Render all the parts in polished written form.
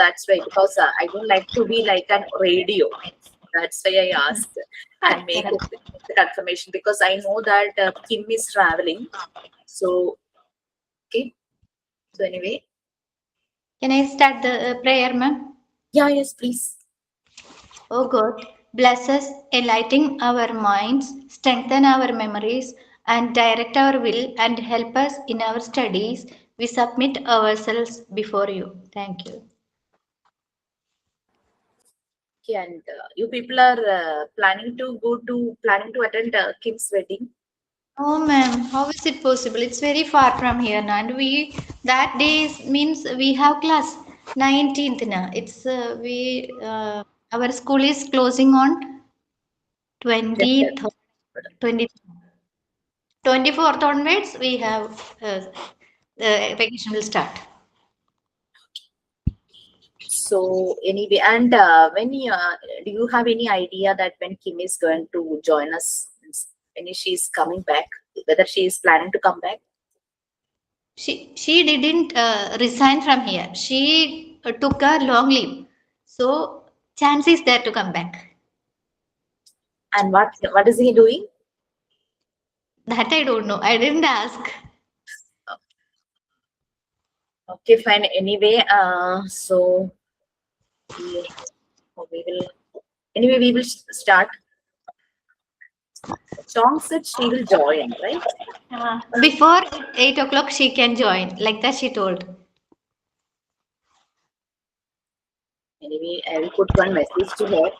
That's why, because I don't like to be like an radio. That's why I asked and Correct, make correct. the confirmation, because I know that Kim is traveling. So, okay. So anyway, Can I start the prayer, ma'am? yeah, yes, please. O God, bless us, enlighten our minds, strengthen our memories, and direct our will and help us in our studies. We submit ourselves before you. Thank you. Okay, and you people are planning to attend Kim's wedding. Oh, ma'am, how is it possible? It's very far from here now, and we that day means we have class 19th now. It's we our school is closing on Just 20th, 20, 24th onwards. We have the vacation will start. so anyway, and do you have any idea that when Kim is going to join us, when she's coming back, whether she is planning to come back? She didn't resign from here. She took a long leave, so chance is there to come back. And what is he doing? That I don't know. I didn't ask. Okay, fine. Anyway, so we, we will we will start. Chong said she will join, right? Before 8 o'clock, she can join. Like that, she told. Anyway, I will put one message to her.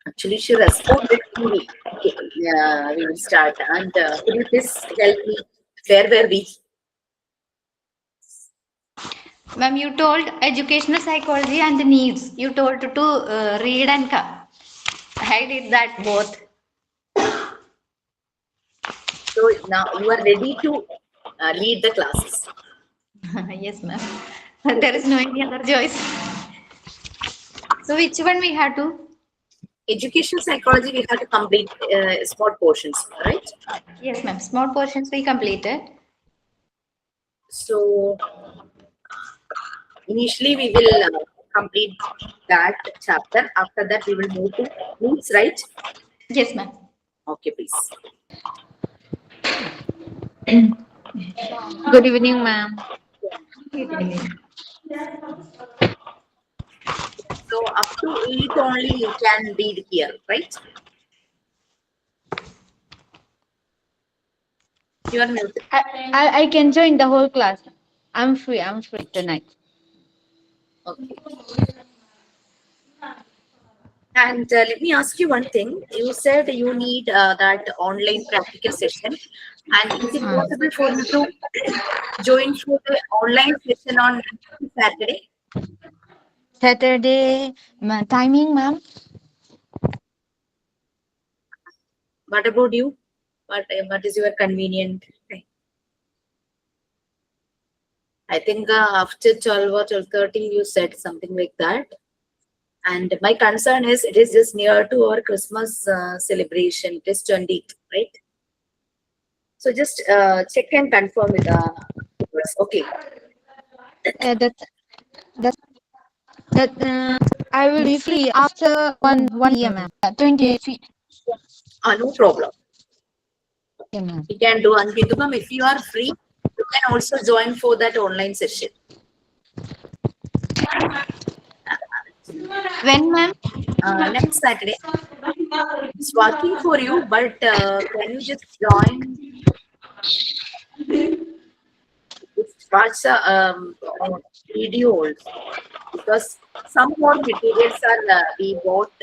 Actually, she responded to me. Okay, we will start. And could you please help me? Where were we? Ma'am, you told educational psychology and the needs. You told to read and come. I did that both. So now you are ready to lead the classes. Yes, ma'am. There is no any other choice. So which one we have to? Educational psychology, we have to complete small portions, right? Yes, ma'am. Small portions we completed. So initially we will complete that chapter. After that, we will move to needs, right? Yes, ma'am. Okay, please. Good evening, ma'am. Good evening. So up to 8 only you can read here, right? You are muted. I can join the whole class. I'm free. I'm free tonight. Okay. And let me ask you one thing. You said you need that online practical session. And is it possible for you to join for the online session on Saturday? Saturday timing, ma'am. What about you? What is your convenient time? I think after 12 or 12:30 you said something like that. And my concern is it is just near to our Christmas celebration. It is 20th, right? So just check and confirm with us. Okay. That that that I will be free after 1 p.m. ma'am. 28 feet. No problem. Yeah, ma'am. You can do. And Bindu ma'am, if you are free, you can also join for that online session. When, ma'am? Next Saturday. It's working for you, but can you just join? Watch a video also, because some more materials are we bought.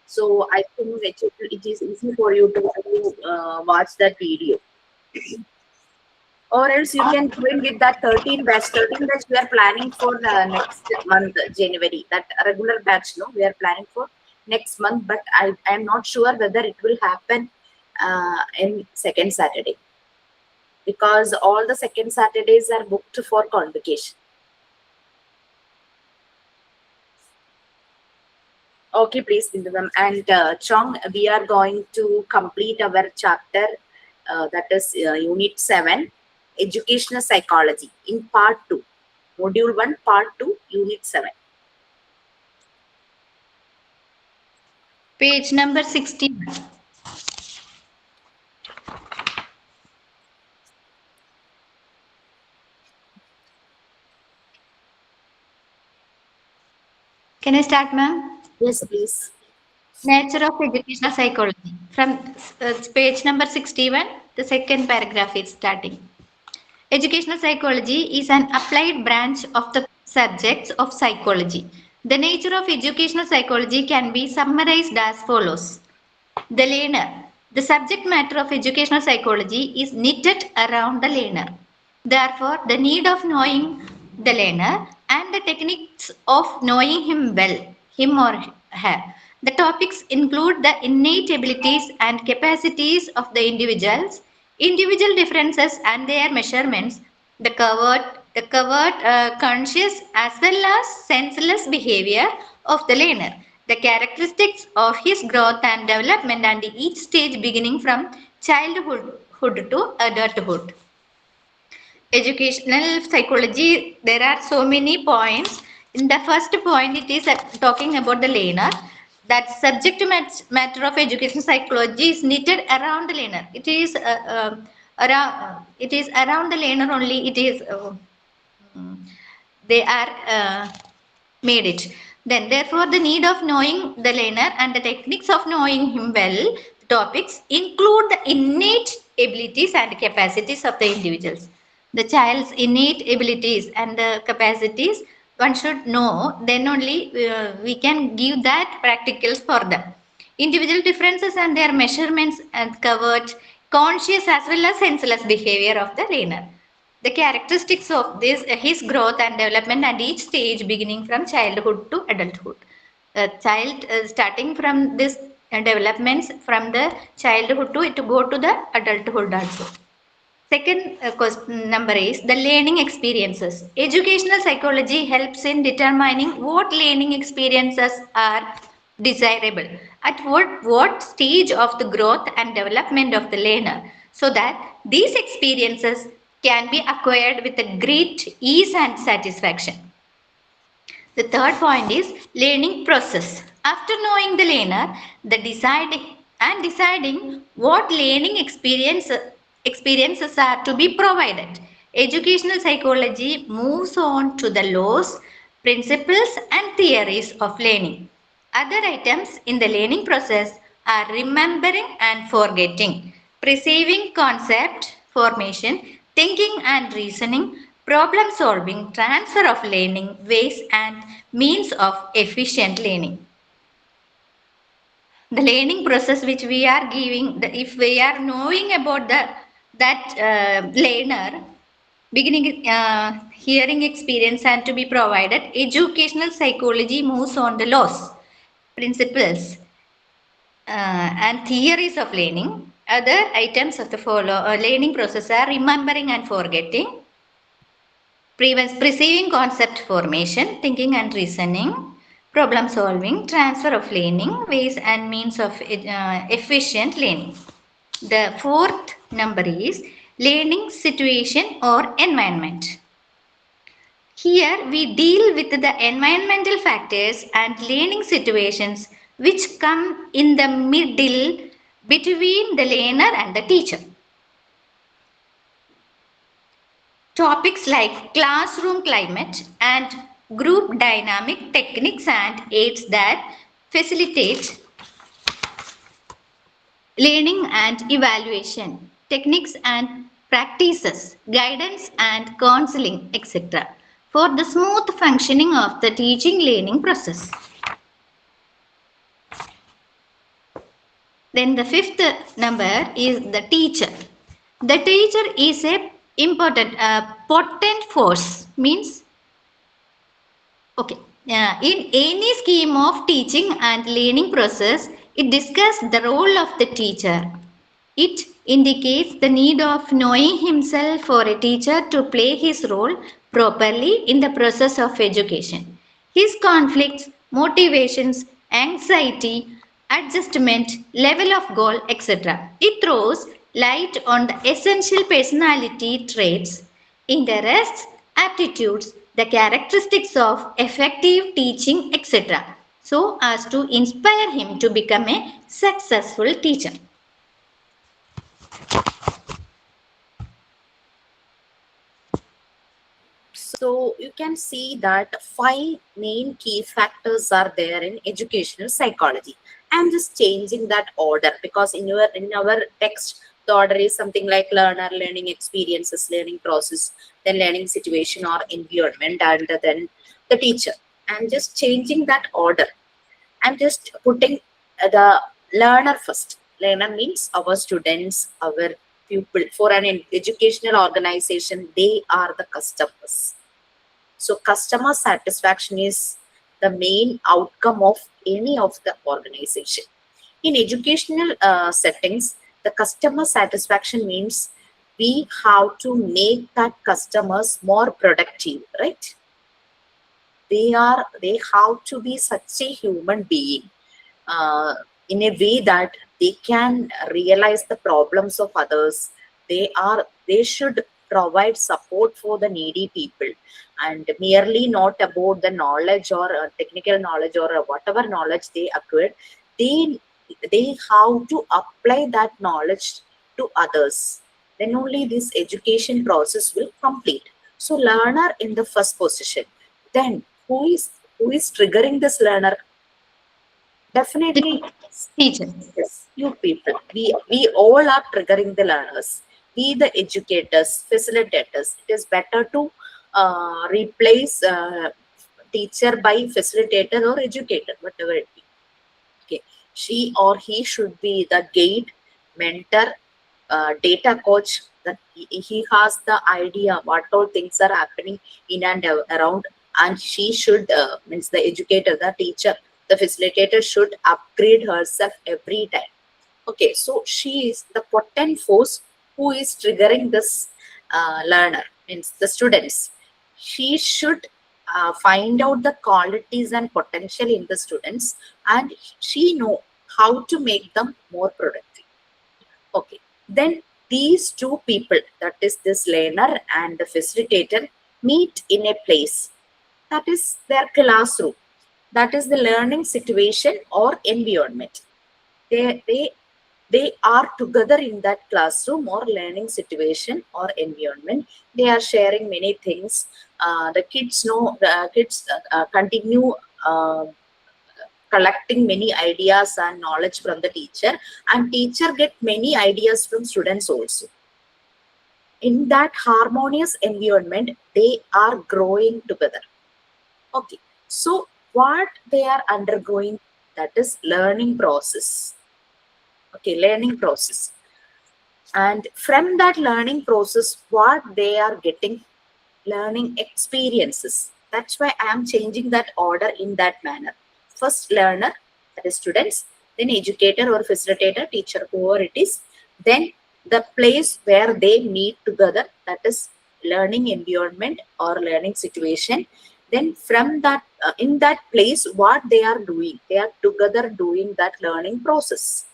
So I think it is easy for you to watch that video. Or else you can join with that 13 batch. 13 batch we are planning for next month, January. That regular batch, no, we are planning for next month. But I am not sure whether it will happen in second Saturday, because all the second Saturdays are booked for convocation. Okay, please, Bindu ma'am. And Chong, we are going to complete our chapter, that is Unit 7, Educational Psychology, in Part 2. Module 1, Part 2, Unit 7. Page number 60. Can I start, ma'am? Yes, please. Nature of educational psychology. From page number 61, the second paragraph is starting. Educational psychology is an applied branch of the subjects of psychology. The nature of educational psychology can be summarized as follows. The learner. The subject matter of educational psychology is knitted around the learner. Therefore, the need of knowing the learner and the techniques of knowing him well, him or her. The topics include the innate abilities and capacities of the individuals, individual differences and their measurements, the covert, conscious as well as senseless behavior of the learner, the characteristics of his growth and development and each stage beginning from childhood to adulthood. Educational psychology, there are so many points. In the first point, it is talking about the learner. That subject matter of educational psychology is knitted around the learner. It is around the learner only. It is they are made it. Then, therefore, the need of knowing the learner and the techniques of knowing him well, topics include the innate abilities and capacities of the individuals. The child's innate abilities and the capacities one should know, then only we can give that practicals for them. Individual differences and their measurements and covered conscious as well as senseless behavior of the learner. The characteristics of this, his growth and development at each stage beginning from childhood to adulthood. A child starting from this developments from the childhood to go to the adulthood also. Second question number is the learning experiences. Educational psychology helps in determining what learning experiences are desirable at what stage of the growth and development of the learner, so that these experiences can be acquired with a great ease and satisfaction. The third point is learning process. After knowing the learner, deciding what learning experiences are to be provided. Educational psychology moves on to the laws, principles and theories of learning. Other items in the learning process are remembering and forgetting, perceiving concept formation, thinking and reasoning, problem solving, transfer of learning, ways and means of efficient learning. The learning process which we are giving, if we are knowing about that learner, beginning hearing experience and to be provided, educational psychology moves on the laws, principles and theories of learning. Other items of the learning process are remembering and forgetting, perceiving concept formation, thinking and reasoning, problem solving, transfer of learning, ways and means of efficient learning. The fourth number is learning situation or environment. Here we deal with the environmental factors and learning situations which come in the middle between the learner and the teacher. Topics like classroom climate and group dynamic techniques and aids that facilitate learning and evaluation, techniques and practices, guidance and counseling, etc. for the smooth functioning of the teaching learning process. Then the fifth number is the teacher. The teacher is a important, potent force, means okay. In any scheme of teaching and learning process, it discusses the role of the teacher. It indicates the need of knowing himself for a teacher to play his role properly in the process of education. His conflicts, motivations, anxiety, adjustment, level of goal, etc. It throws light on the essential personality traits, interests, aptitudes, the characteristics of effective teaching, etc. so as to inspire him to become a successful teacher. So you can see that five main key factors are there in educational psychology. I'm just changing that order because in our text the order is something like learner, learning experiences, learning process, then learning situation or environment, and then the teacher. I'm just changing that order. I'm just putting the learner first. Learner means our students, our pupil. For an educational organization, they are the customers. So customer satisfaction is the main outcome of any of the organization. In educational settings, the customer satisfaction means we have to make that customers more productive, right? They have to be such a human being in a way that they can realize the problems of others. They should provide support for the needy people, and merely not about the knowledge or technical knowledge or whatever knowledge they acquired. They they have to apply that knowledge to others. Then only this education process will complete. So learner in the first position. Then who is triggering this learner? The Definitely, teacher. yes, you people. We all are triggering the learners. We, the educators, facilitators. It is better to replace teacher by facilitator or educator, whatever it be. Okay, she or he should be the guide, mentor, data coach. That he has the idea what all things are happening in and around, and she should means the educator, the teacher, the facilitator should upgrade herself every time. Okay, so she is the potent force who is triggering this learner, means the students. She should find out the qualities and potential in the students, and she know how to make them more productive. Okay, then these two people, that is this learner and the facilitator, meet in a place. That is their classroom. That is the learning situation or environment. They are together in that classroom or learning situation or environment. They are sharing many things. The kids know the kids continue collecting many ideas and knowledge from the teacher, and teacher get many ideas from students also. In that harmonious environment, they are growing together. Okay, so what they are undergoing, that is learning process. Okay, learning process. And from that learning process, what they are getting, learning experiences. That's why I am changing that order in that manner. First learner, that is students, then educator or facilitator, teacher, whoever it is, then the place where they meet together, that is learning environment or learning situation. Then from that in that place, what they are doing, they are together doing that learning process.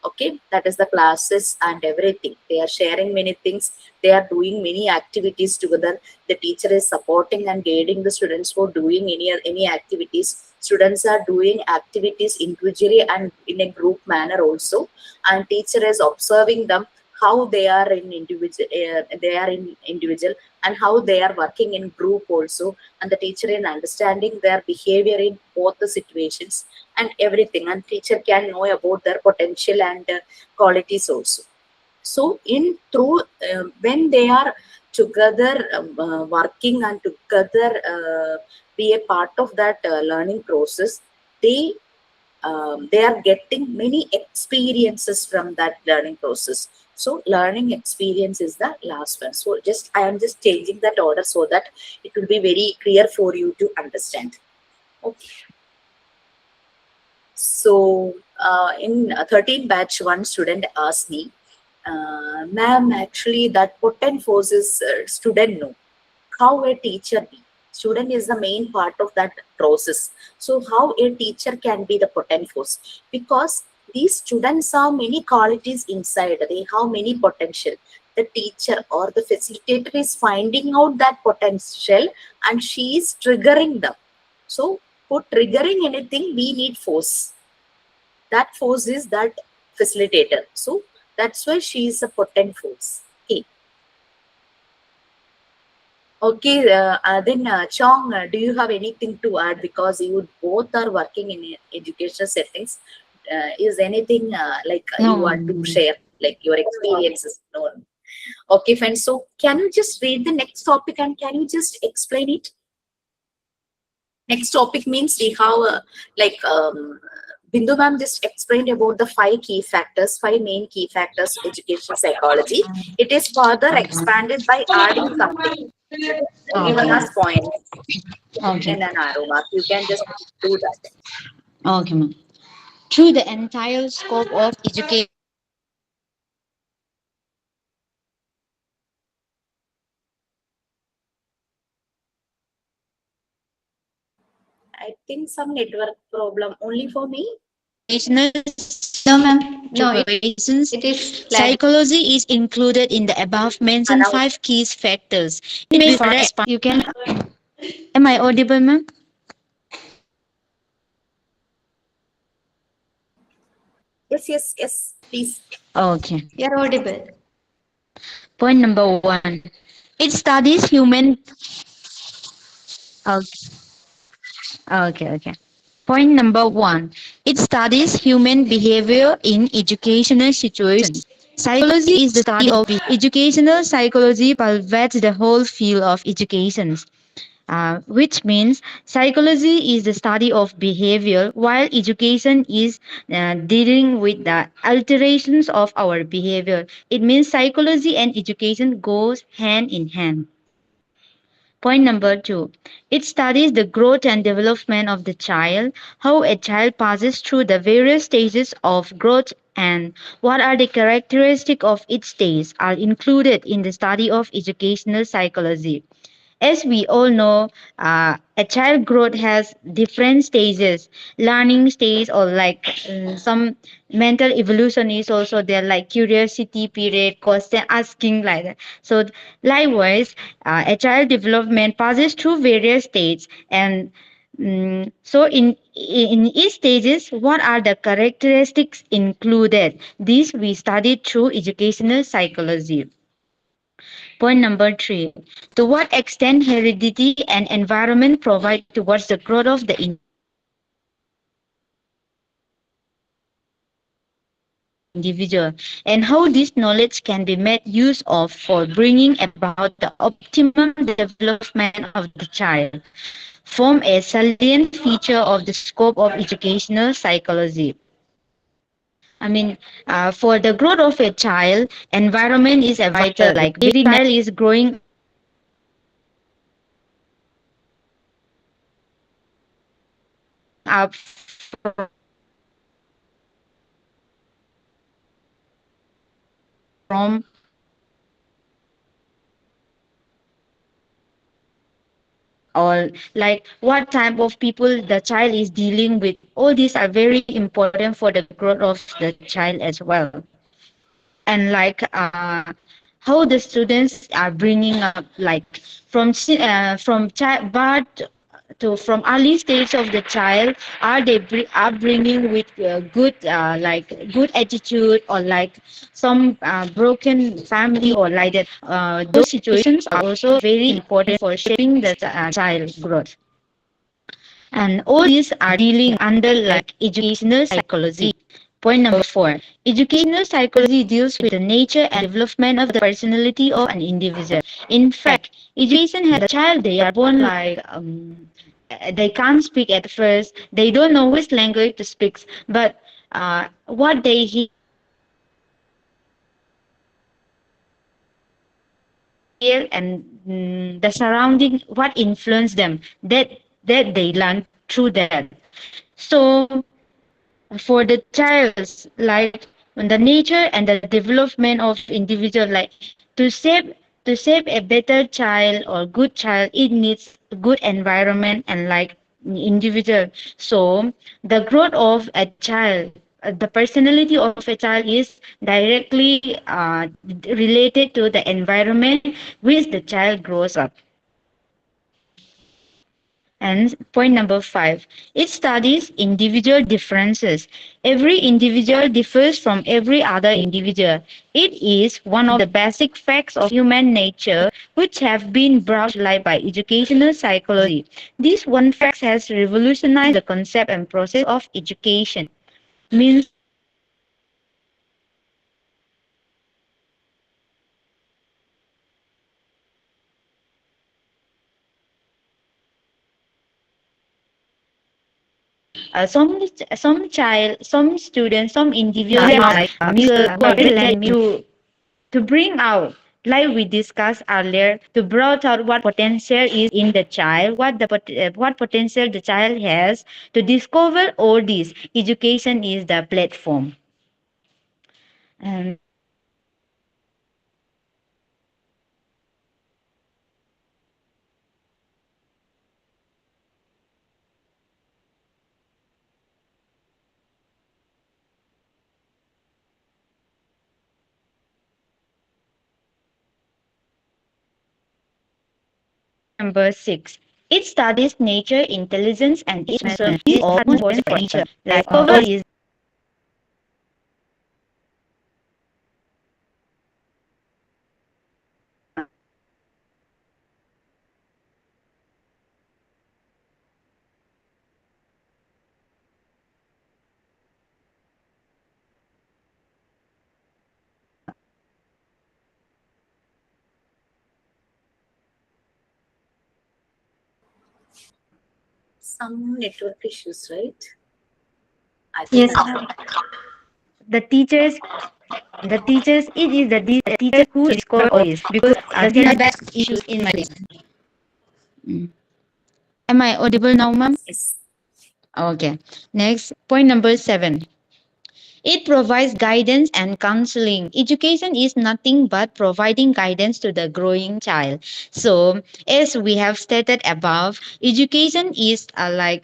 Okay, that is the classes and everything. They are sharing many things. They are doing many activities together. The teacher is supporting and guiding the students for doing any activities. Students are doing activities individually and in a group manner also, and teacher is observing them how they are in individual and how they are working in group also, and the teacher in understanding their behavior in both the situations and everything, and teacher can know about their potential and qualities also. So in through when they are together working and together be a part of that learning process, they they are getting many experiences from that learning process. So learning experience is the last one. So just I am just changing that order so that it will be very clear for you to understand. Okay. So in 13 batch, one student asked me, ma'am, actually that potent force is student no. How a teacher be? Student is the main part of that process. So how a teacher can be the potent force? Because these students have many qualities inside. They have many potential. The teacher or the facilitator is finding out that potential and she is triggering them. So for triggering anything, we need force. That force is that facilitator. So that's why she is a potent force. Okay. Okay, then Chong, do you have anything to add? Because you both are working in educational settings. Is anything like you No, want to share, like your experiences? No. Okay, fine. So can you just read the next topic and can you just explain it? Next topic means we have like Bindu ma'am just explained about the five key factors, five main key factors, educational psychology. It is further expanded by adding something given okay, as points okay, in an arrow mark. You can just do that. okay, ma'am. Through the entire scope of education, I think some network problem only for me. No, ma'am. No, situations, it is lag. psychology is included in the above And mentioned now, five key factors. It may further expand. You can. Am I audible, ma'am? yes, yes, yes, please. Okay. You're audible. Point number one. It studies human. Okay. Okay. Point number one. It studies human behavior in educational situations. Psychology is the study of educational psychology pervades the whole field of education. Which means psychology is the study of behavior, while education is dealing with the alterations of our behavior. It means psychology and education goes hand in hand. Point number two, it studies the growth and development of the child, how a child passes through the various stages of growth and what are the characteristics of each stage are included in the study of educational psychology. As we all know, a child growth has different stages. Learning stage or like some mental evolution is also there, like curiosity period, question asking like that. So likewise, a child development passes through various stages and so in each stages, what are the characteristics included? These we studied through educational psychology. Point number three, to what extent heredity and environment provide towards the growth of the individual and how this knowledge can be made use of for bringing about the optimum development of the child. Form a salient feature of the scope of educational psychology. I mean, for the growth of a child, environment is vital. Like very necessary for the child is growing up. Child is growing up from or like what type of people the child is dealing with, all these are very important for the growth of the child as well. And like how the students are bringing up, like from child birth to from early stage of the child, are they upbringing with good like good attitude or like some broken family or like that. Those situations are also very important for shaping the child growth. And all these are dealing under like educational psychology. Point number 4. Educational psychology deals with the nature and development of the personality of an individual. In fact, education has a child, they are born like they can't speak at first. They don't know which language to speak, but what they hear and the surrounding, what influenced them, that they learn through that. So for the child's like when the nature and the development of individual, like to save a better child or good child, it needs good environment and like individual. So the growth of a child, the personality of a child is directly related to the environment which the child grows up. And point number 5, it studies individual differences. Every individual differs from every other individual. It is one of the basic facts of human nature which have been brought to light by educational psychology. This one fact has revolutionized the concept and process of education. Means some students, some individuals like who are very talented to bring out, like we discussed earlier, to brought out what potential is in the child, what potential the child has. To discover all this, education is the platform. And point number 6, it studies nature, intelligence, and its method. These are most important for nature. Like cover is Some network issues, right? I think Yes, I ma'am. the teachers. The teachers, it is the teachers who discover all this because there are bad issues in my day. Am I audible now, ma'am? yes. Okay. Next, point number 7. It provides guidance and counseling. Education is nothing but providing guidance to the growing child. So, as we have stated above, education is a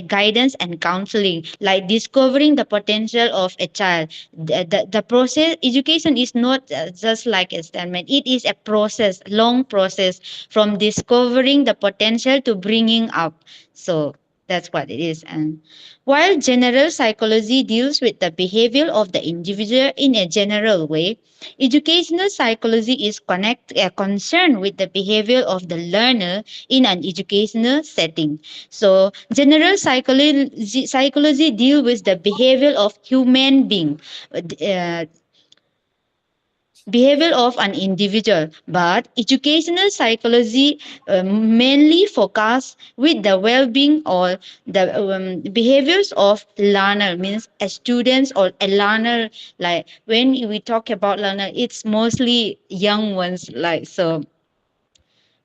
guidance and counseling, like discovering the potential of a child. The process, education is not just like a statement. It is a process, long process from discovering the potential to bringing up. So that's what it is. And while general psychology deals with the behavior of the individual in a general way, educational psychology is concerned with the behavior of the learner in an educational setting. So, general psychology deal with the behavior of human being. Uh, Behavior of an individual, but educational psychology mainly focus with the well-being or the behaviors of learner, means a students or a learner. Like when we talk about learner, it's mostly young ones, like so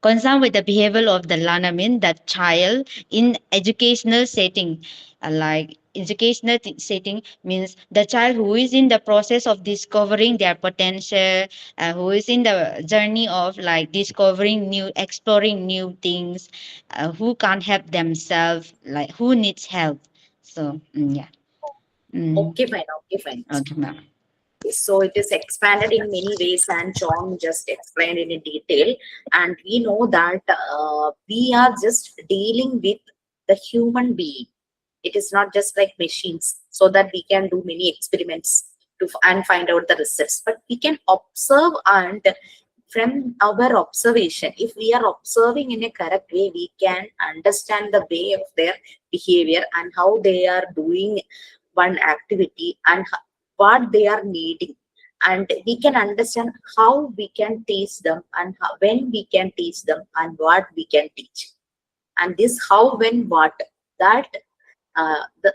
concerned with the behavior of the learner, mean that child in educational setting. Like educational setting means the child who is in the process of discovering their potential, who is in the journey of like discovering new, exploring new things, who can't help themselves, like who needs help. So yeah. Mm, Okay, fine. Okay, fine. okay, ma'am. So it is expanded in many ways, and John just explained in detail. And we know that we are just dealing with the human being. It is not just like machines, so that we can do many experiments to and find out the results. But we can observe and from our observation, if we are observing in a correct way, we can understand the way of their behavior and how they are doing one activity and what they are needing. And we can understand how we can teach them and how, when we can teach them and what we can teach. And this how, when, what, that the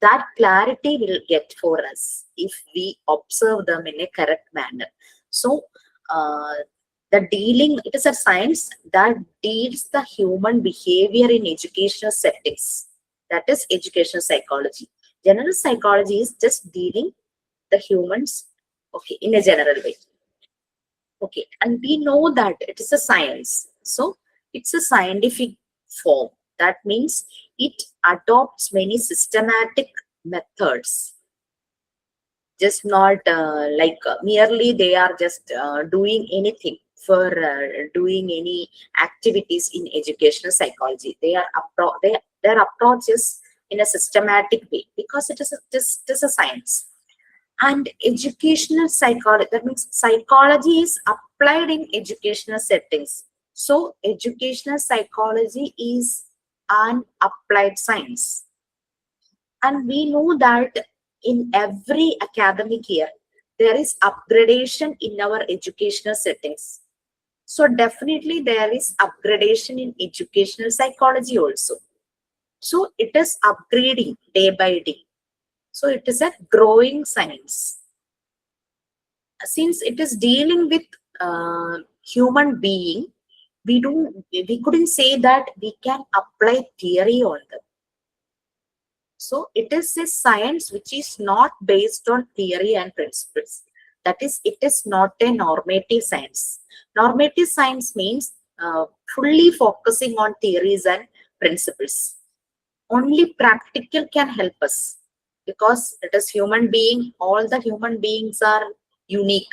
that clarity will get for us if we observe them in a correct manner. So, uh, the dealing, it is a science that deals the human behavior in educational settings. That is educational psychology. General psychology is just dealing the humans, okay, in a general way. Okay, and we know that it is a science. So it's a scientific form. That means it adopts many systematic methods, just not merely they are just doing anything for doing any activities in educational psychology. Their approach is in a systematic way because it is a science. And educational psychology, that means psychology is applied in educational settings. So educational psychology is an applied science. And we know that in every academic year, there is upgradation in our educational settings. So definitely there is upgradation in educational psychology also. So it is upgrading day by day. So it is a growing science. Since it is dealing with human being, we couldn't say that we can apply theory on them. So it is a science which is not based on theory and principles. That is, it is not a normative science. Normative science means fully focusing on theories and principles. Only practical can help us because it is human being. All the human beings are unique.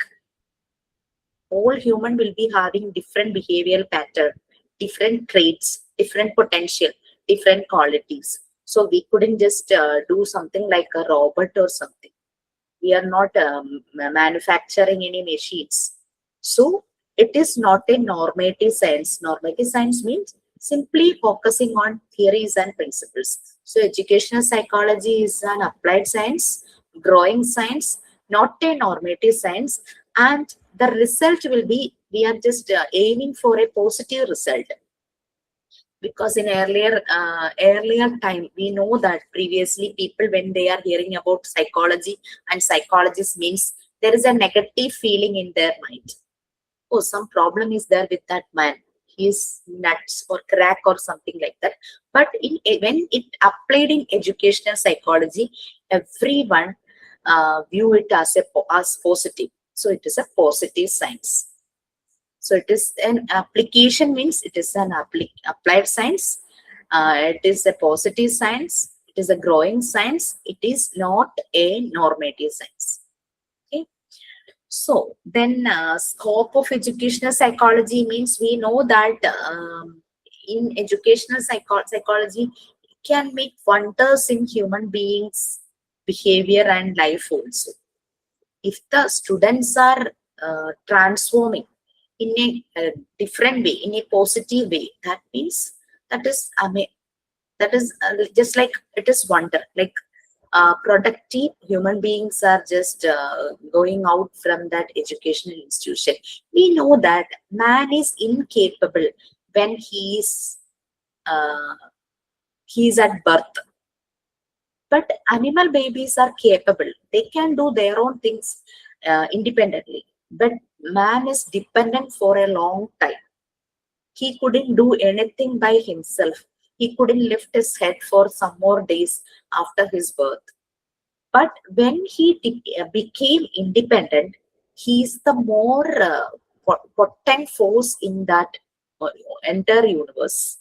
All human will be having different behavioral pattern, different traits, different potential, different qualities. So we couldn't just do something like a robot or something. We are not manufacturing any machines. So it is not a normative science. Normative science means simply focusing on theories and principles. So educational psychology is an applied science, growing science, not a normative science. And the result will be, we are just aiming for a positive result. Because in earlier time, we know that previously people, when they are hearing about psychology and psychologist, means there is a negative feeling in their mind. Oh, some problem is there with that man, he's nuts or crack or something like that. But when it applied in educational psychology, everyone view it as as positive. So it is a positive science. So it is an application, means it is an applied science. It is a positive science. It is a growing science. It is not a normative science. Okay. So then, scope of educational psychology means we know that in educational psychology, it can make wonders in human beings' behavior and life also. If the students are transforming in a different way, in a positive way, that means that is that is just like it is wonder. Like productive human beings are just going out from that educational institution. We know that man is incapable when uh, he is at birth, but animal babies are capable. They can do their own things independently. But man is dependent for a long time. He couldn't do anything by himself. He couldn't lift his head for some more days after his birth. But when he became independent, he is the more potent force in that uh, entire universe.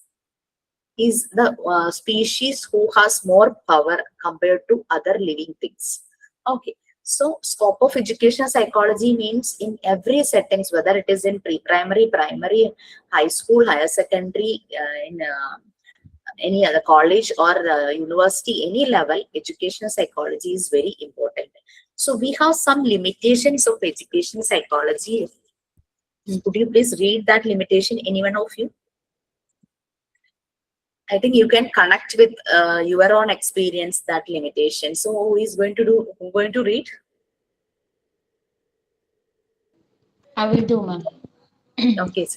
Is the species who has more power compared to other living things. Okay, so scope of educational psychology means in every settings, whether it is in pre-primary, primary, high school, higher secondary, in any other college or university, any level, educational psychology is very important. So we have some limitations of educational psychology. Could you please read that limitation, any one of you? I think you can connect with your own experience that limitation. So who is going to do? Who going to read? I will do, ma'am. Okay.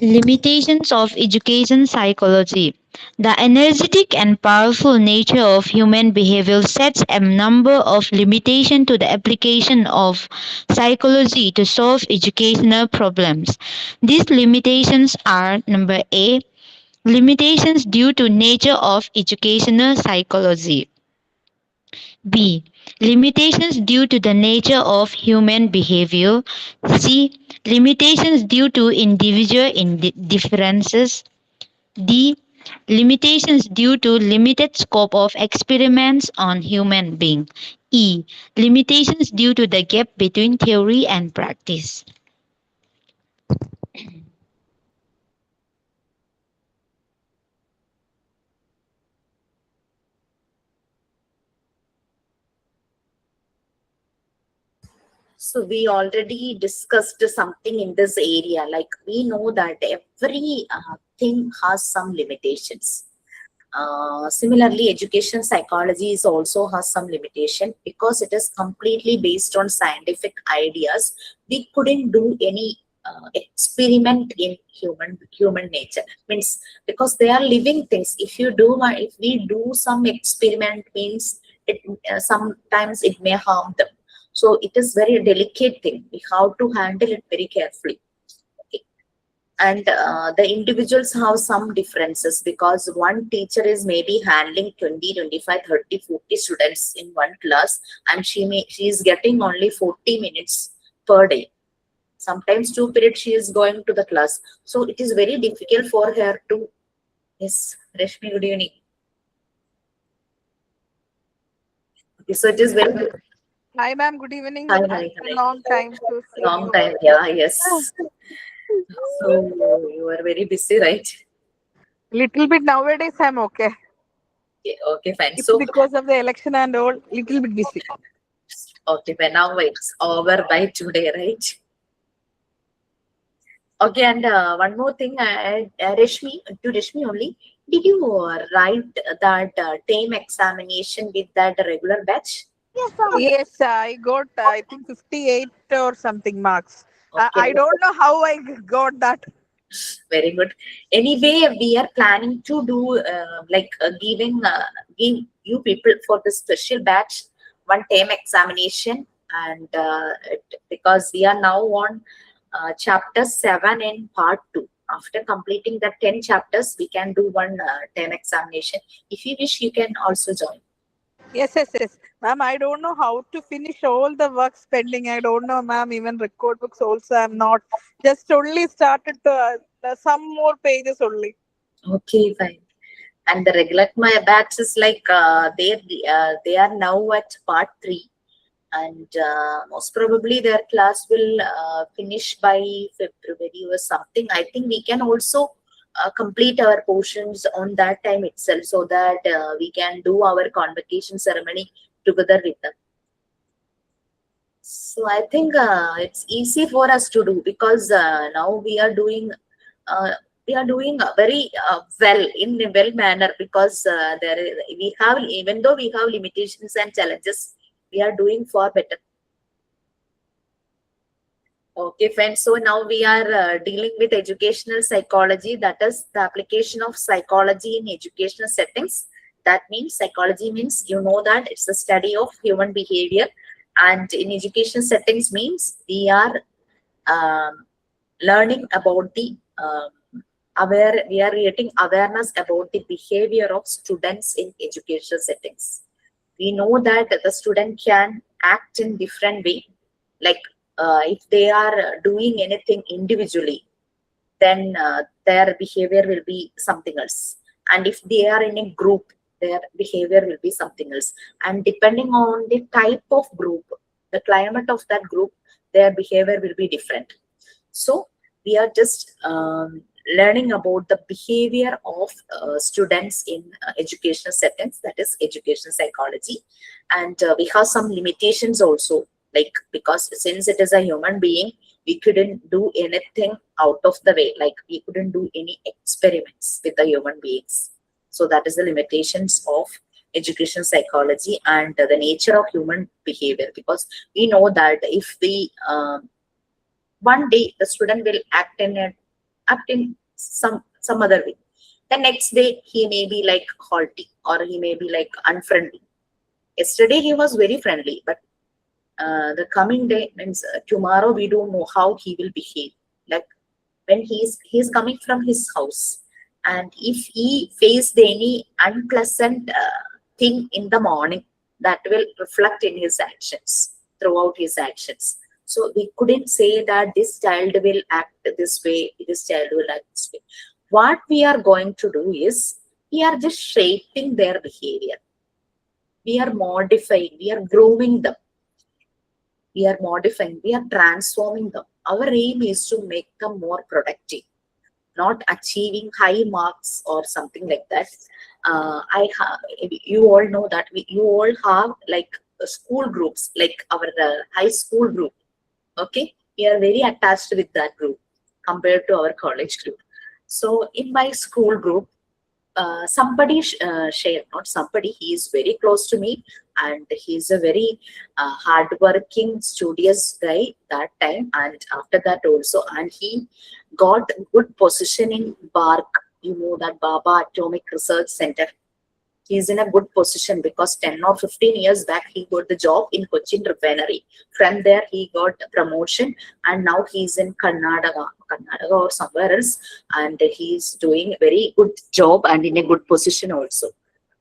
Limitations of education psychology. The energetic and powerful nature of human behavior sets a number of limitations to the application of psychology to solve educational problems. These limitations are number A, limitations due to nature of educational psychology. B. Limitations due to the nature of human behavior. C. Limitations due to individual differences. D. Limitations due to limited scope of experiments on human being. E. Limitations due to the gap between theory and practice. So we already discussed something in this area. Like we know that every thing has some limitations. Similarly, education psychology is also has some limitation because it is completely based on scientific ideas. We couldn't do any experiment in human nature. Means because they are living things. If we do some experiment, means it sometimes it may harm them. So it is very delicate thing. We have to handle it very carefully. Okay. And the individuals have some differences because one teacher is maybe handling 20, 25, 30, 40 students in one class, and she is getting only 40 minutes per day. Sometimes 2 periods she is going to the class. So it is very difficult for her to. Yes, Rashmi, good evening. Okay, so it is very good. Hi, ma'am. Good evening. Hi, hi, It's a hi. long time to see Long you. time, yeah, yes. So you are very busy, right? Little bit nowadays, I'm okay. Okay, okay, fine. It's So, because of the election and all. Little bit busy. okay, fine. Now it's over by today, right? Okay, and one more thing, Rashmi, to Rashmi only, did you write that TAME examination with that regular batch? Yes, I got I think 58 or something marks. Okay, I don't know how I got that. very good. Anyway, we are planning to do give you people for the special batch one time examination, and because we are now on chapter 7 in part 2. After completing the 10 chapters, we can do one time examination. If you wish, you can also join. Yes. Ma'am, I don't know how to finish all the works pending. I don't know, ma'am. Even record books also, I'm not. Just only started some more pages only. Okay, fine. And the regular my batch is like they are now at part 3, and most probably their class will finish by February or something. I think we can also complete our portions on that time itself, so that we can do our convocation ceremony together with them. So I think it's easy for us to do because now uh, we are doing very well in a well manner, because we have, even though we have limitations and challenges, we are doing far better. Okay, friends. So now we are dealing with educational psychology, that is the application of psychology in educational settings. That means psychology means, you know, that it's the study of human behavior, and in education settings means we are um, learning about the we are creating awareness about the behavior of students in educational settings. We know that the student can act in different way, like if they are doing anything individually, then their behavior will be something else, and if they are in a group, their behavior will be something else, and depending on the type of group, the climate of that group, their behavior will be different. So we are just learning about the behavior of students in educational settings, that is education psychology. And we have some limitations also, Like, because since it is a human being, we couldn't do anything out of the way. Like, we couldn't do any experiments with the human beings. So that is the limitations of education psychology and the nature of human behavior. Because we know that if we one day the student will act in some other way, the next day he may be like haughty, or he may be like unfriendly. Yesterday he was very friendly, but the coming day means tomorrow we don't know how he will behave. Like, when he's coming from his house, and if he faced any unpleasant thing in the morning, that will reflect in his actions, throughout his actions. So we couldn't say that this child will act this way, this child will act this way. What we are going to do is, we are just shaping their behavior, we are modifying, we are grooming them, we are modifying, we are transforming them. Our aim is to make them more productive, not achieving high marks or something like that. I have, you all know that you all have like school groups, like our high school group. Okay, we are very attached with that group compared to our college group. So in my school group, somebody shared, not somebody, he is very close to me, and he's a very hardworking, studious guy that time, and after that also, and he got good position in BARC, you know, that Baba Atomic Research Center. He's in a good position because 10 or 15 years back he got the job in Cochin refinery. From there he got promotion, and now he's in Karnataka or somewhere else, and he's doing a very good job and in a good position also.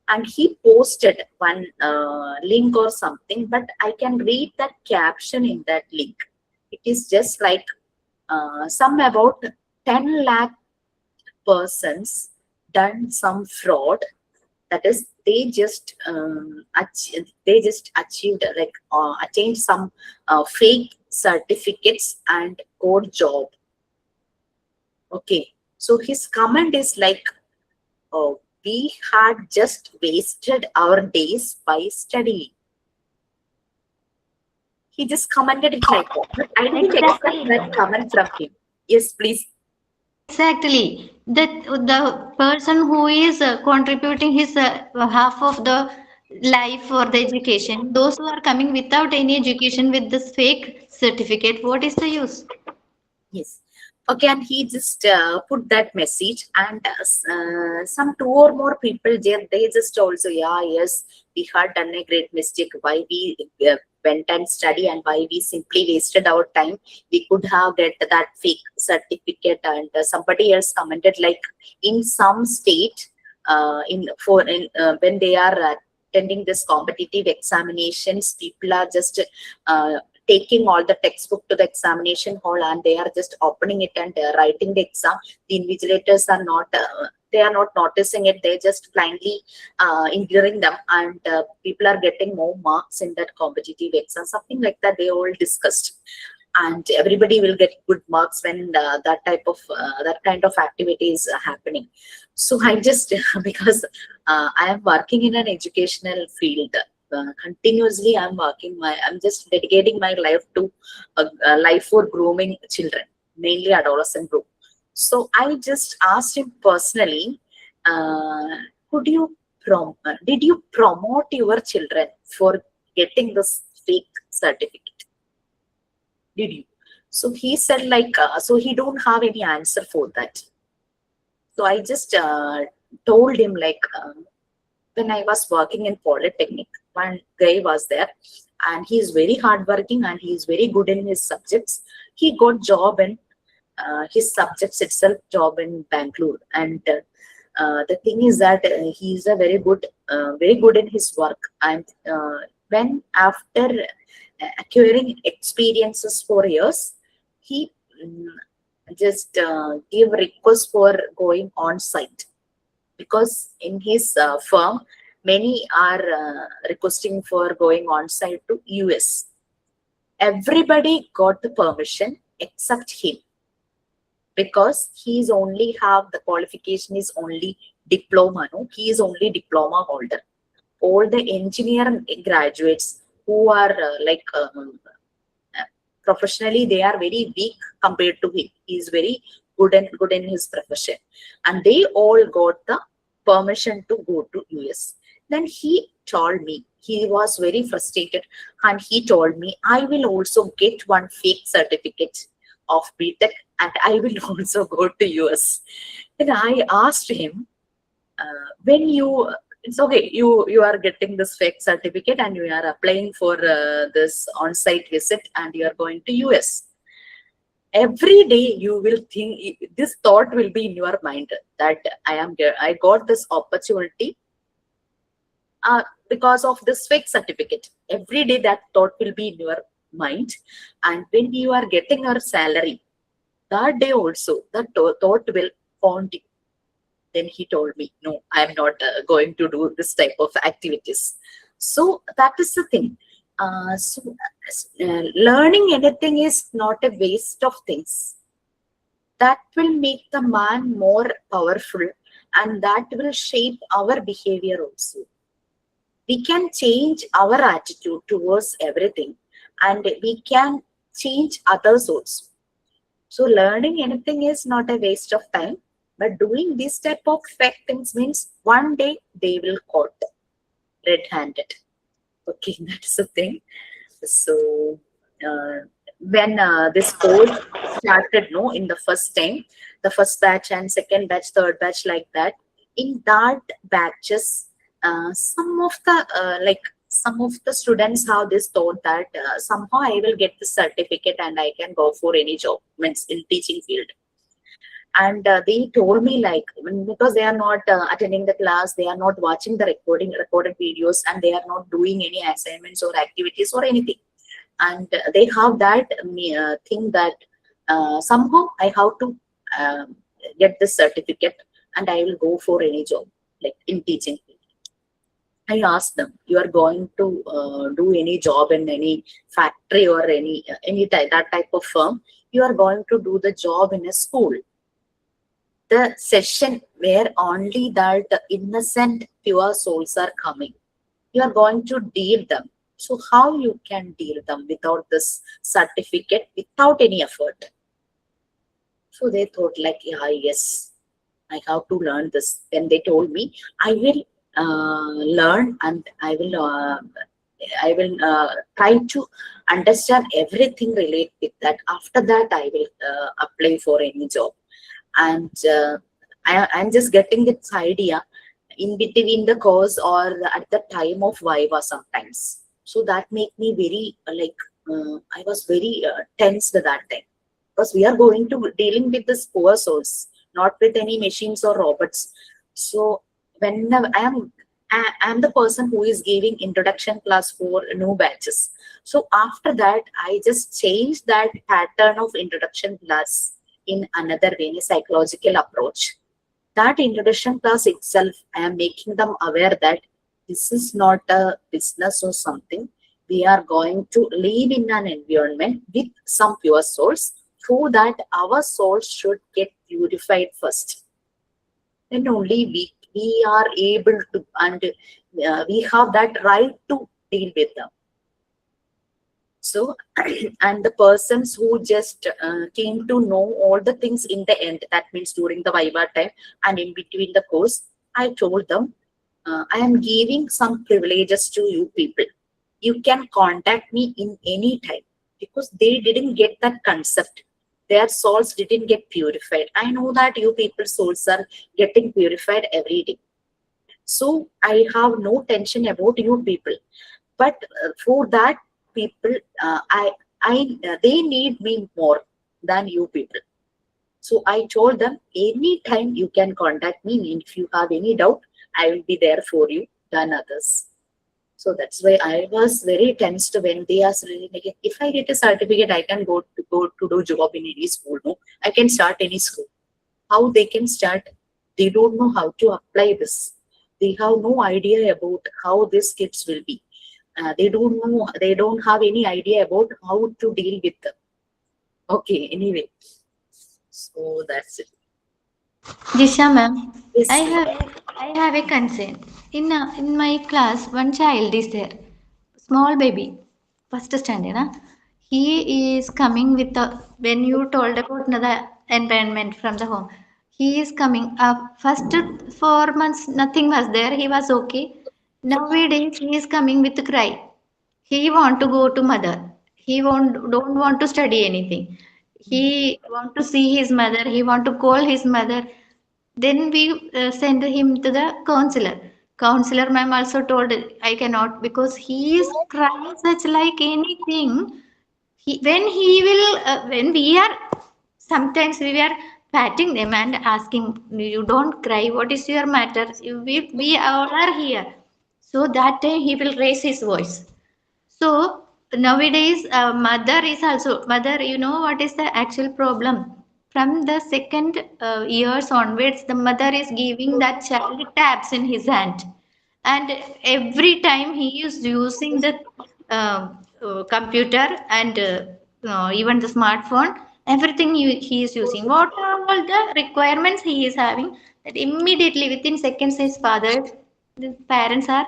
And he posted one link or something, but I can read that caption in that link. It is just like some about 10 lakh persons done some fraud. That is, they just achieved, like attained some fake certificates and got job. Okay, so his comment is like, oh, we had just wasted our days by studying. He just commented it like that, but I didn't expect that Exactly. comment from him. Yes, please. Exactly. The person who is contributing his half of the life for the education, those who are coming without any education with this fake certificate, what is the use? Yes. Okay, and he just put that message, and some two or more people, they just also, yeah, yes, we had done a great mistake. Why we went and study, and why we simply wasted our time. We could have get that fake certificate. And somebody else commented like, in some state, when they are attending this competitive examinations, people are just taking all the textbook to the examination hall, and they are just opening it and writing the exam. The invigilators are not they are not noticing it, they just blindly ignoring them, and people are getting more marks in that competitive exam, something like that they all discussed. And everybody will get good marks when that kind of activity is happening. So I just because I am working in an educational field, continuously I'm just dedicating my life to life for grooming children, mainly adolescent group. So I just asked him personally, uh, could you did you promote your children for getting this fake certificate? Did you? So he said like, so he don't have any answer for that. So I just told him like, when I was working in Polytechnic, one guy was there, and he is very hardworking and he is very good in his subjects. He got job in his subjects itself, job in Bangalore. And the thing is that he is a very good in his work. And when after acquiring experiences for years, he just give request for going on site, because in his firm many are requesting for going on site to US. Everybody got the permission except him, because he's only have the qualification is only diploma. No, he is only diploma holder. All the engineer graduates who are professionally they are very weak compared to him. He is very good in his profession, and they all got the permission to go to US. Then he told me he was very frustrated, and he told me I will also get one fake certificate of BTech, and I will also go to US. Then I asked him, when you, it's okay, you are getting this fake certificate and you are applying for this on-site visit and you are going to US. Every day you will think, this thought will be in your mind, that I got this opportunity because of this fake certificate. Every day that thought will be in your mind, and when you are getting your salary, that day also that thought will haunt you. Then he told me, no, I am not going to do this type of activities. So that is the thing. Learning anything is not a waste of things. That will make the man more powerful, and that will shape our behavior also. We can change our attitude towards everything, and we can change others also. So learning anything is not a waste of time, but doing this type of fake things means one day they will caught red-handed. Okay, that's the thing. So uh, when this course started, no, in the first time, the first batch and second batch, third batch, like that. In that batches, some of the some of the students have this thought that somehow I will get the certificate and I can go for any job, means in teaching field. And they told me like, because they are not attending the class, they are not watching the recorded videos, and they are not doing any assignments or activities or anything, and they have that thing that somehow I have to um, get this certificate and I will go for any job like in teaching. I asked them, you are going to do any job in any factory or any type, that type of firm, you are going to do the job in a school, the session where only that innocent pure souls are coming, you are going to deal them. So how you can deal them without this certificate, without any effort? So they thought like, yeah, yes, I have to learn this. Then they told me, I will learn, and I will try to understand everything related with that. After that, I will apply for any job. And I'm just getting this idea in between the course or at the time of Viva sometimes. So that made me very I was very tensed that time, because we are going to dealing with this poor souls, not with any machines or robots. So when I am the person who is giving introduction class for new batches. So after that, I just changed that pattern of introduction class in another way, in a psychological approach. That introduction class itself, I am making them aware that this is not a business or something. We are going to live in an environment with some pure souls, so that our souls should get purified first. Then only we are able to, and we have that right to deal with them. So, and the persons who just came to know all the things in the end, that means during the Viva time and in between the course, I told them, I am giving some privileges to you people. You can contact me in any time, because they didn't get that concept. Their souls didn't get purified. I know that you people's souls are getting purified every day. So I have no tension about you people. But for that people, they need me more than you people. So I told them, anytime you can contact me, and if you have any doubt, I will be there for you than others. So that's why I was very tensed when they asked, really, like, if I get a certificate, I can go to do job in any school. No, I can start any school. How they can start? They don't know how to apply this. They have no idea about how these kids will be. They don't know. They don't have any idea about how to deal with them. Okay. Anyway, so that's it. Jisha ma'am, I Yes. have I have a concern. In my class, one child is there, small baby, first standard. Huh? he is coming with the, when you told about the environment from the home, he is coming up first 4 months nothing was there, he was okay. Nowadays he is coming with cry, he want to go to mother, he don't want to study anything, he want to see his mother, he want to call his mother. Then we send him to the counselor. Counselor ma'am also told I cannot because he is crying such like anything. When we are, sometimes we are patting them and asking, you don't cry, what is your matter, we all are here. So that time he will raise his voice. So nowadays, mother is also mother. You know what is the actual problem? From the second years onwards, the mother is giving that child tabs in his hand, and every time he is using the computer and even the smartphone, everything he is using. What are all the requirements he is having? That immediately within seconds, his father, the parents are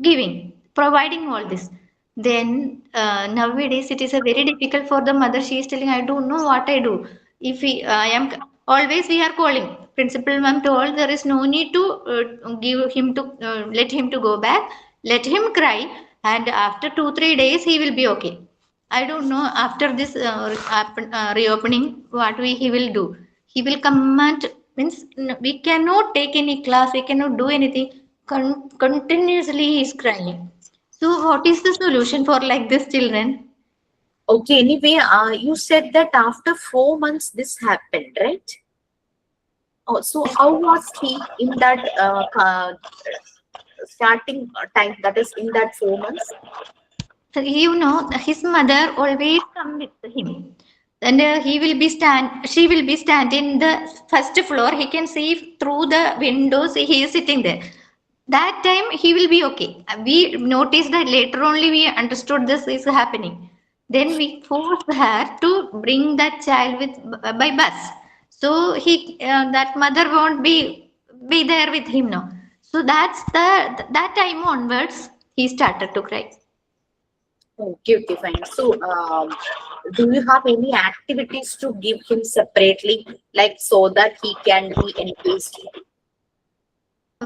giving, providing all this. Then nowadays it is a very difficult for the mother. She is telling, I don't know what I do. If I am always we are calling. Principal ma'am told there is no need to give him to let him to go back. Let him cry, and after 2 3 days he will be okay. I don't know after this reopening what he will do. He will come and means we cannot take any class. We cannot do anything. Continuously he is crying. So what is the solution for like this children? Okay, anyway, you said that after 4 months this happened, right? Oh, so how was he in that starting time, that is in that 4 months? So, you know, his mother always come with him. And she will be standing in the first floor. He can see through the windows. He is sitting there. That time he will be okay. We noticed that later only we understood this is happening. Then we forced her to bring that child with by bus. So that mother won't be there with him now. So that time onwards he started to cry. Okay, okay, fine. So, do you have any activities to give him separately, like so that he can be engaged?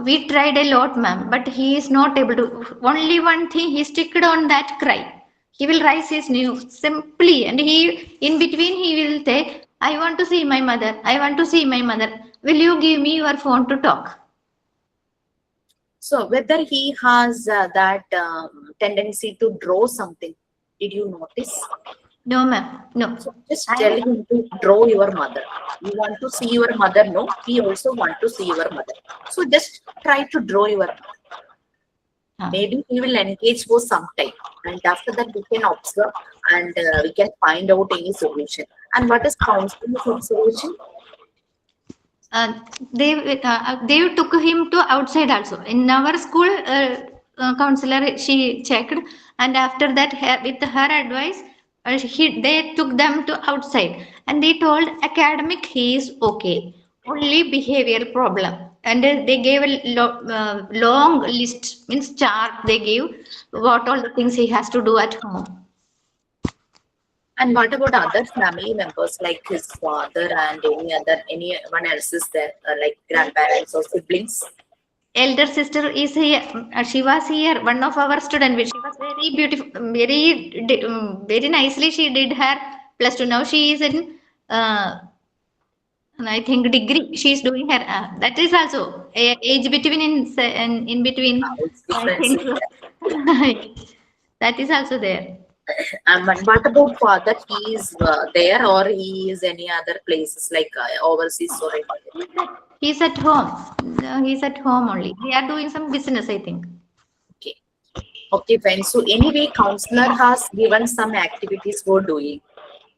We tried a lot, ma'am, but he is not able to. Only one thing, he sticked on that cry. He will raise his news simply, and in between, he will say, I want to see my mother. I want to see my mother. Will you give me your phone to talk? So, whether he has that tendency to draw something, did you notice? No, ma'am. No. So, just tell I, him to draw your mother. You want to see your mother? No, he also want to see your mother. So, just try to draw your mother. uh, Maybe he will engage for some time, and after that we can observe and we can find out any solution. And what is counselor's observation? uh, they took him to outside also in our school. Counselor she checked, and after that with her advice they took them to outside, and they told academic he is okay, only behavior problem. And they gave a long list, means chart they gave, what all the things he has to do at home. And what about other family members like his father and anyone else is there, like grandparents or siblings? Elder sister is here. She was here, one of our student, which she was very beautiful, very nicely she did her plus two. Now she is in I think degree she is doing her that is also age between in between, It's I difference think is so. there. That is also there. And what about father? He is there or he is any other places like overseas or anything? He's at home. He's at home only, they are doing some business, I think. Okay. Okay, fine. So anyway, counselor has given some activities for doing.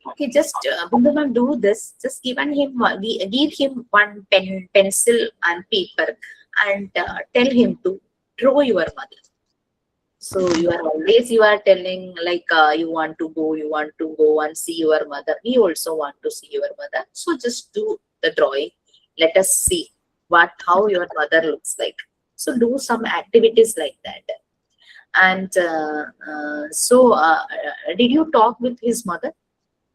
Okay, just Bindu ma'am, do this. Just give him one pencil and paper, and tell him to draw your mother. So you are telling like you want to go and see your mother. We also want to see your mother. So just do the drawing. Let us see how your mother looks like. So do some activities like that. And did you talk with his mother?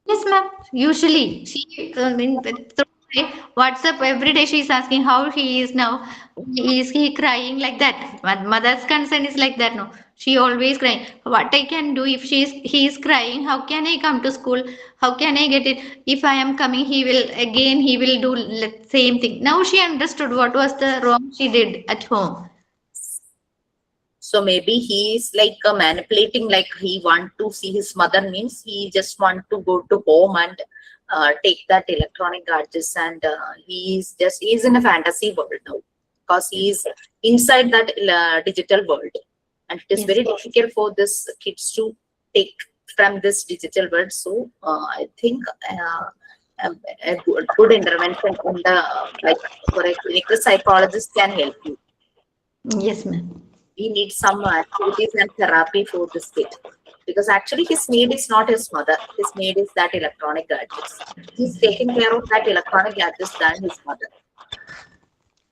Yes, ma'am. Usually, she through my WhatsApp every day she's asking how he is now. Is he crying like that? Mother's concern is like that. No, she always crying. What I can do if he is crying? How can I come to school? How can I get it? If I am coming, he will do same thing. Now she understood what was the wrong she did at home. So maybe he is like manipulating, like he want to see his mother, means he just want to go to home and take that electronic gadgets, and he's in a fantasy world now, because he's inside that digital world, and it is Yes. very difficult for this kids to take from this digital world. So I think a, good intervention in the like for a clinical psychologist can help you. Yes, ma'am. We need some activities and therapy for this kid, because actually his need is not his mother, his need is that electronic gadgets. He's taking care of that electronic gadgets than his mother.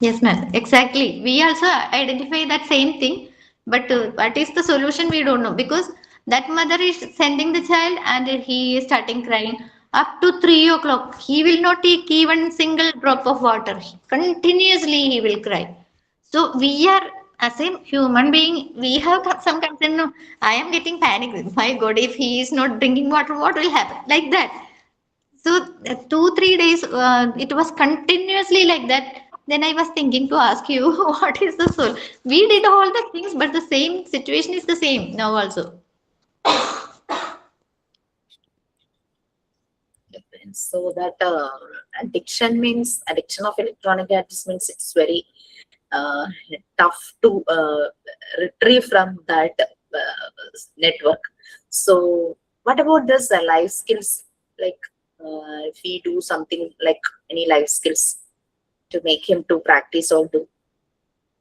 Yes, ma'am. Exactly. We also identify that same thing, but what is the solution? We don't know because that mother is sending the child and he is starting crying up to 3 o'clock. He will not take even single drop of water. Continuously, he will cry. So we are as a human being, we have some concern. No, I am getting panic. My God, if he is not drinking water, what will happen? Like that. So 2 3 days it was continuously like that. Then I was thinking to ask you what is the soul? We did all the things, but the same situation is the same now also. So that addiction of electronic gadgets means it's very uh, tough to retrieve from that network. So what about this life skills? Like if we do something like any life skills to make him to practice or do,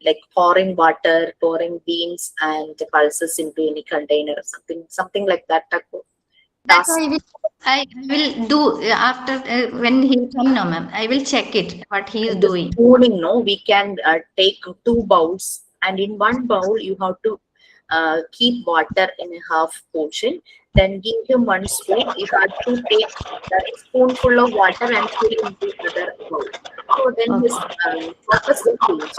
like pouring water, pouring beans and pulses into any container, something like that type of That task. I will do after when he come now, ma'am. I will check it what he is In the doing. spooning, no, we can take two bowls, and in one bowl you have to keep water in a half portion. Then give him one spoon. You have to take that spoonful of water and fill into other bowl. So then his Okay. focus will change.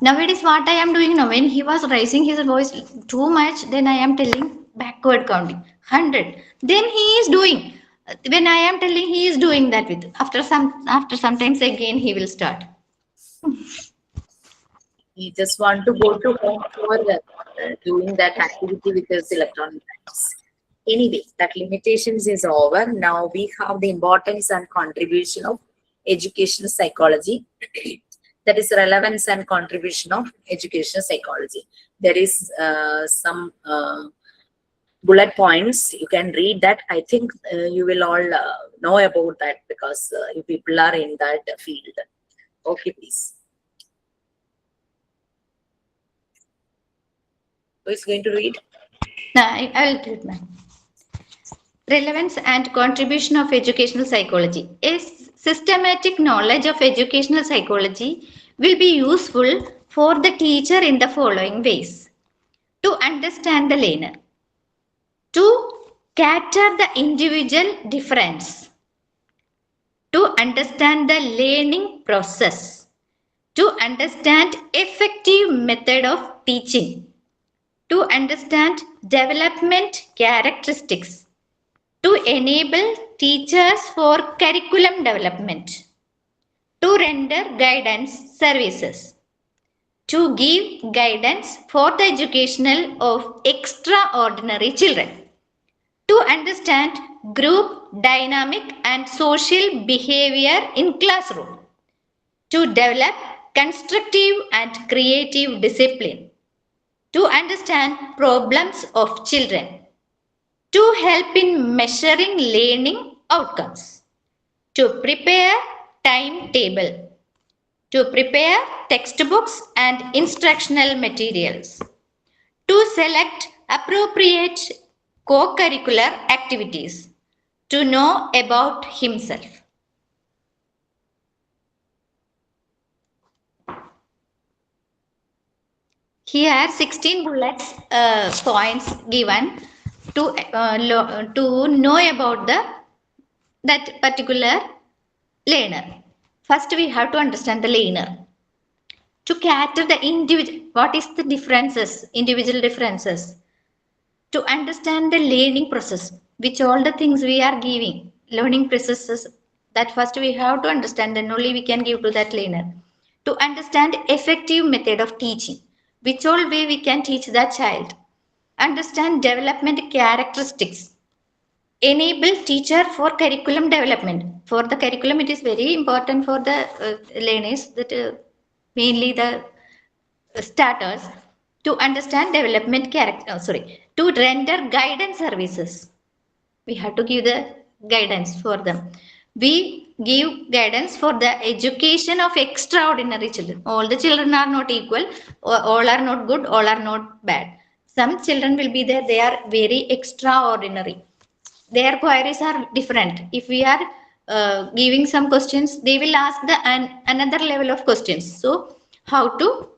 Nowadays, what I am doing now, when he was raising his voice too much, then I am telling backward counting 100. Then he is doing. When I am telling, he is doing that with. After sometimes again he will start. He just want to go to home for doing that activity with his electronic gadgets. Anyway, that limitations is over. Now we have the importance and contribution of educational psychology. That is relevance and contribution of educational psychology. There is some bullet points. You can read that. I think you will all know about that, because you people are in that field. Okay, please. Who is going to read? I will tell it, ma'am. Relevance and contribution of educational psychology. A systematic knowledge of educational psychology will be useful for the teacher in the following ways: to understand the learner, to cater the individual difference, to understand the learning process, to understand effective method of teaching, to understand development characteristics, to enable teachers for curriculum development, to render guidance services, to give guidance for the educational of extraordinary children, to understand group dynamic and social behavior in classroom, to develop constructive and creative discipline, to understand problems of children, to help in measuring learning outcomes, to prepare timetable, to prepare textbooks and instructional materials, to select appropriate co-curricular activities, to know about himself. Here 16 bullets points given to know about the that particular learner. First we have to understand the learner. To cater the individual, what is the differences, individual differences? To understand the learning process, which all the things we are giving, learning processes, that first we have to understand, then only we can give to that learner. To understand effective method of teaching, which all way we can teach that child. Understand development characteristics. Enable teacher for curriculum development. For the curriculum, it is very important for the learners that mainly the starters to understand development character. To render guidance services. We have to give the guidance for them. We give guidance for the education of extraordinary children. All the children are not equal, all are not good, all are not bad. Some children will be there, they are very extraordinary. Their queries are different. If we are giving some questions, they will ask another level of questions. So how to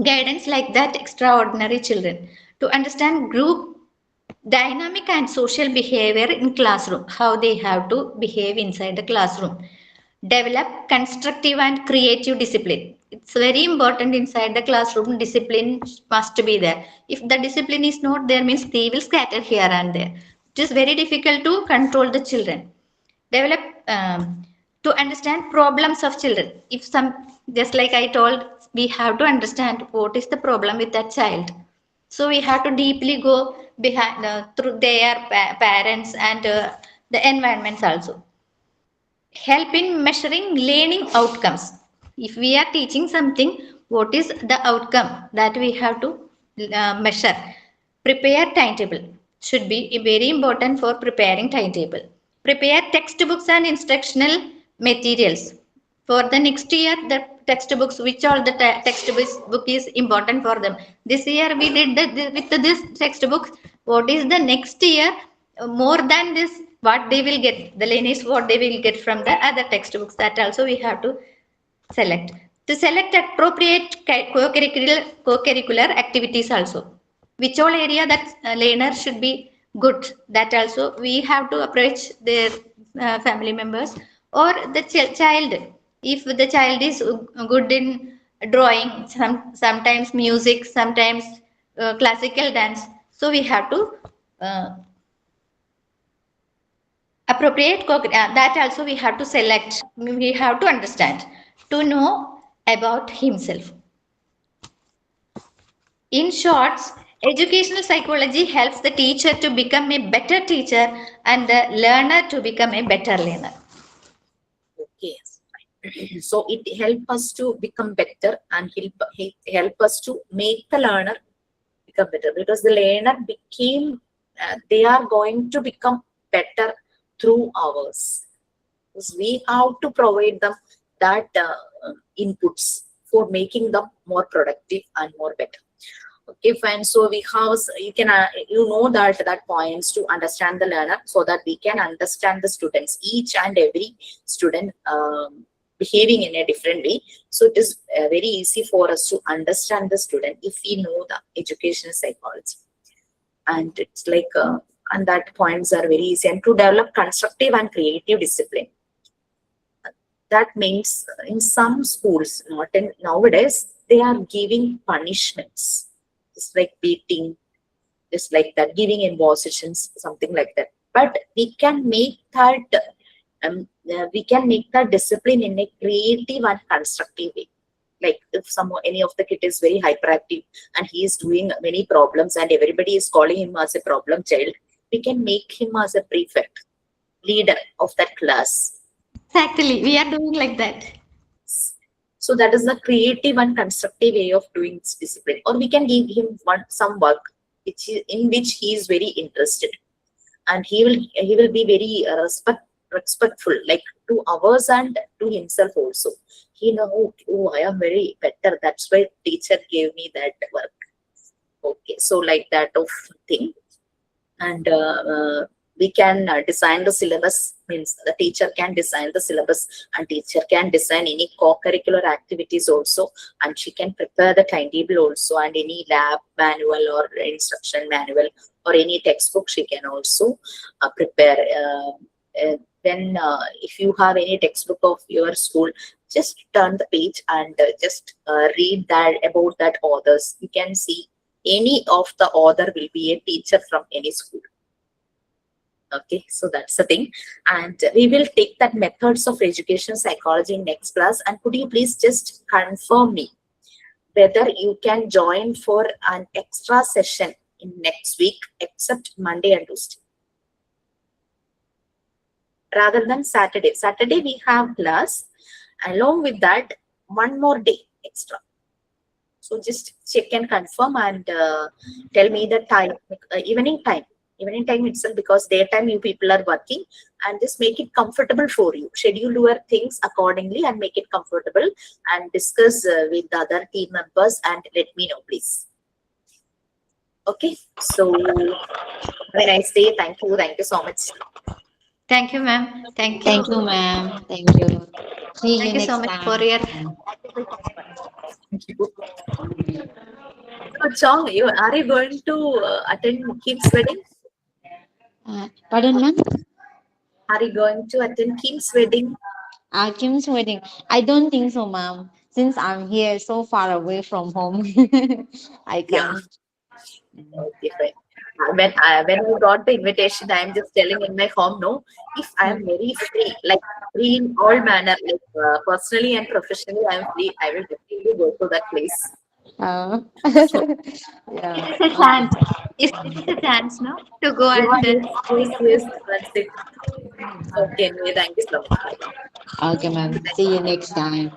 guidance like that extraordinary children. To understand group dynamic and social behavior in classroom, how they have to behave inside the classroom. Develop constructive and creative discipline. It's very important inside the classroom. Discipline must be there. If the discipline is not there, means they will scatter here and there. It is very difficult to control the children. Develop to understand problems of children. If some, just like I told, we have to understand what is the problem with that child. So we have to deeply go behind through their parents and the environments also. Help in measuring learning outcomes. If we are teaching something, what is the outcome that we have to measure? Prepare timetable. Should be very important for preparing timetable. Prepare textbooks and instructional materials. For the next year, the textbooks, which all the textbooks book is important for them. This year we did with this textbook. What is the next year? More than this, what they will get, the learners what they will get from the other textbooks, that also we have to select. To select appropriate co-curricular activities also, which all area that learner should be good, that also we have to approach their family members or the child. If the child is good in drawing, sometimes music, sometimes classical dance, so we have to uh, appropriate that also we have to select, we have to understand, to know about himself. In short, educational psychology helps the teacher to become a better teacher and the learner to become a better learner. Okay. So it help us to become better and help us to make the learner become better, because the learner became they are going to become better through ours. Because we have to provide them that inputs for making them more productive and more better. Okay, fine. So we have, you can that points to understand the learner, so that we can understand the students, each and every student behaving in a different way. So it is very easy for us to understand the student if we know the educational psychology. And it's like and that points are very easy. And to develop constructive and creative discipline. That means in some schools, not in nowadays, they are giving punishments. It's like beating, just like that, giving impositions, something like that. But we can make that discipline in a creative and constructive way. Like if any of the kid is very hyperactive and he is doing many problems and everybody is calling him as a problem child, we can make him as a prefect, leader of that class. Exactly, we are doing like that. So that is the creative and constructive way of doing this discipline. Or we can give him some work in which he is very interested, and he will be very respectful, like to ours and to himself also. He know, oh, I am very better. That's why teacher gave me that work. Okay, so like that of thing. And We can design the syllabus, means the teacher can design the syllabus, and teacher can design any co-curricular activities also, and she can prepare the timetable also, and any lab manual or instruction manual or any textbook she can also prepare. Then if you have any textbook of your school, just turn the page and just read that about that authors. You can see any of the author will be a teacher from any school. Okay, so that's the thing. And we will take that methods of education psychology in next class. And could you please just confirm me whether you can join for an extra session in next week except Monday and Tuesday, rather than Saturday. Saturday we have class. Along with that, one more day extra. So just check and confirm and tell me the time, evening time. Evening time itself, because daytime you people are working, and just make it comfortable for you. Schedule your things accordingly and make it comfortable, and discuss with the other team members and let me know, please. Okay, so have a nice day. Thank you. Thank you so much. Thank you, ma'am. Thank Thank you. you, ma'am. Thank you. See you Thank you so next much for time. your. Thank you. So, Chong, are you going to attend Kim's wedding? Pardon, ma'am? Are you going to attend Kim's wedding? Kim's wedding. I don't think so, ma'am. Since I'm here so far away from home, I Yeah. can't. Okay, fine. When I got the invitation, I am just telling in my home, no, if I am very free, like free in all manner, like personally and professionally, I am free. I will definitely go to that place. Uh, yeah. This is a Okay. chance. Is this is a chance, no, to go Yeah, and yes, yes, take a yes, place? that's it. Okay, anyway, thank you so much. Bye. Okay, ma'am. See you next time.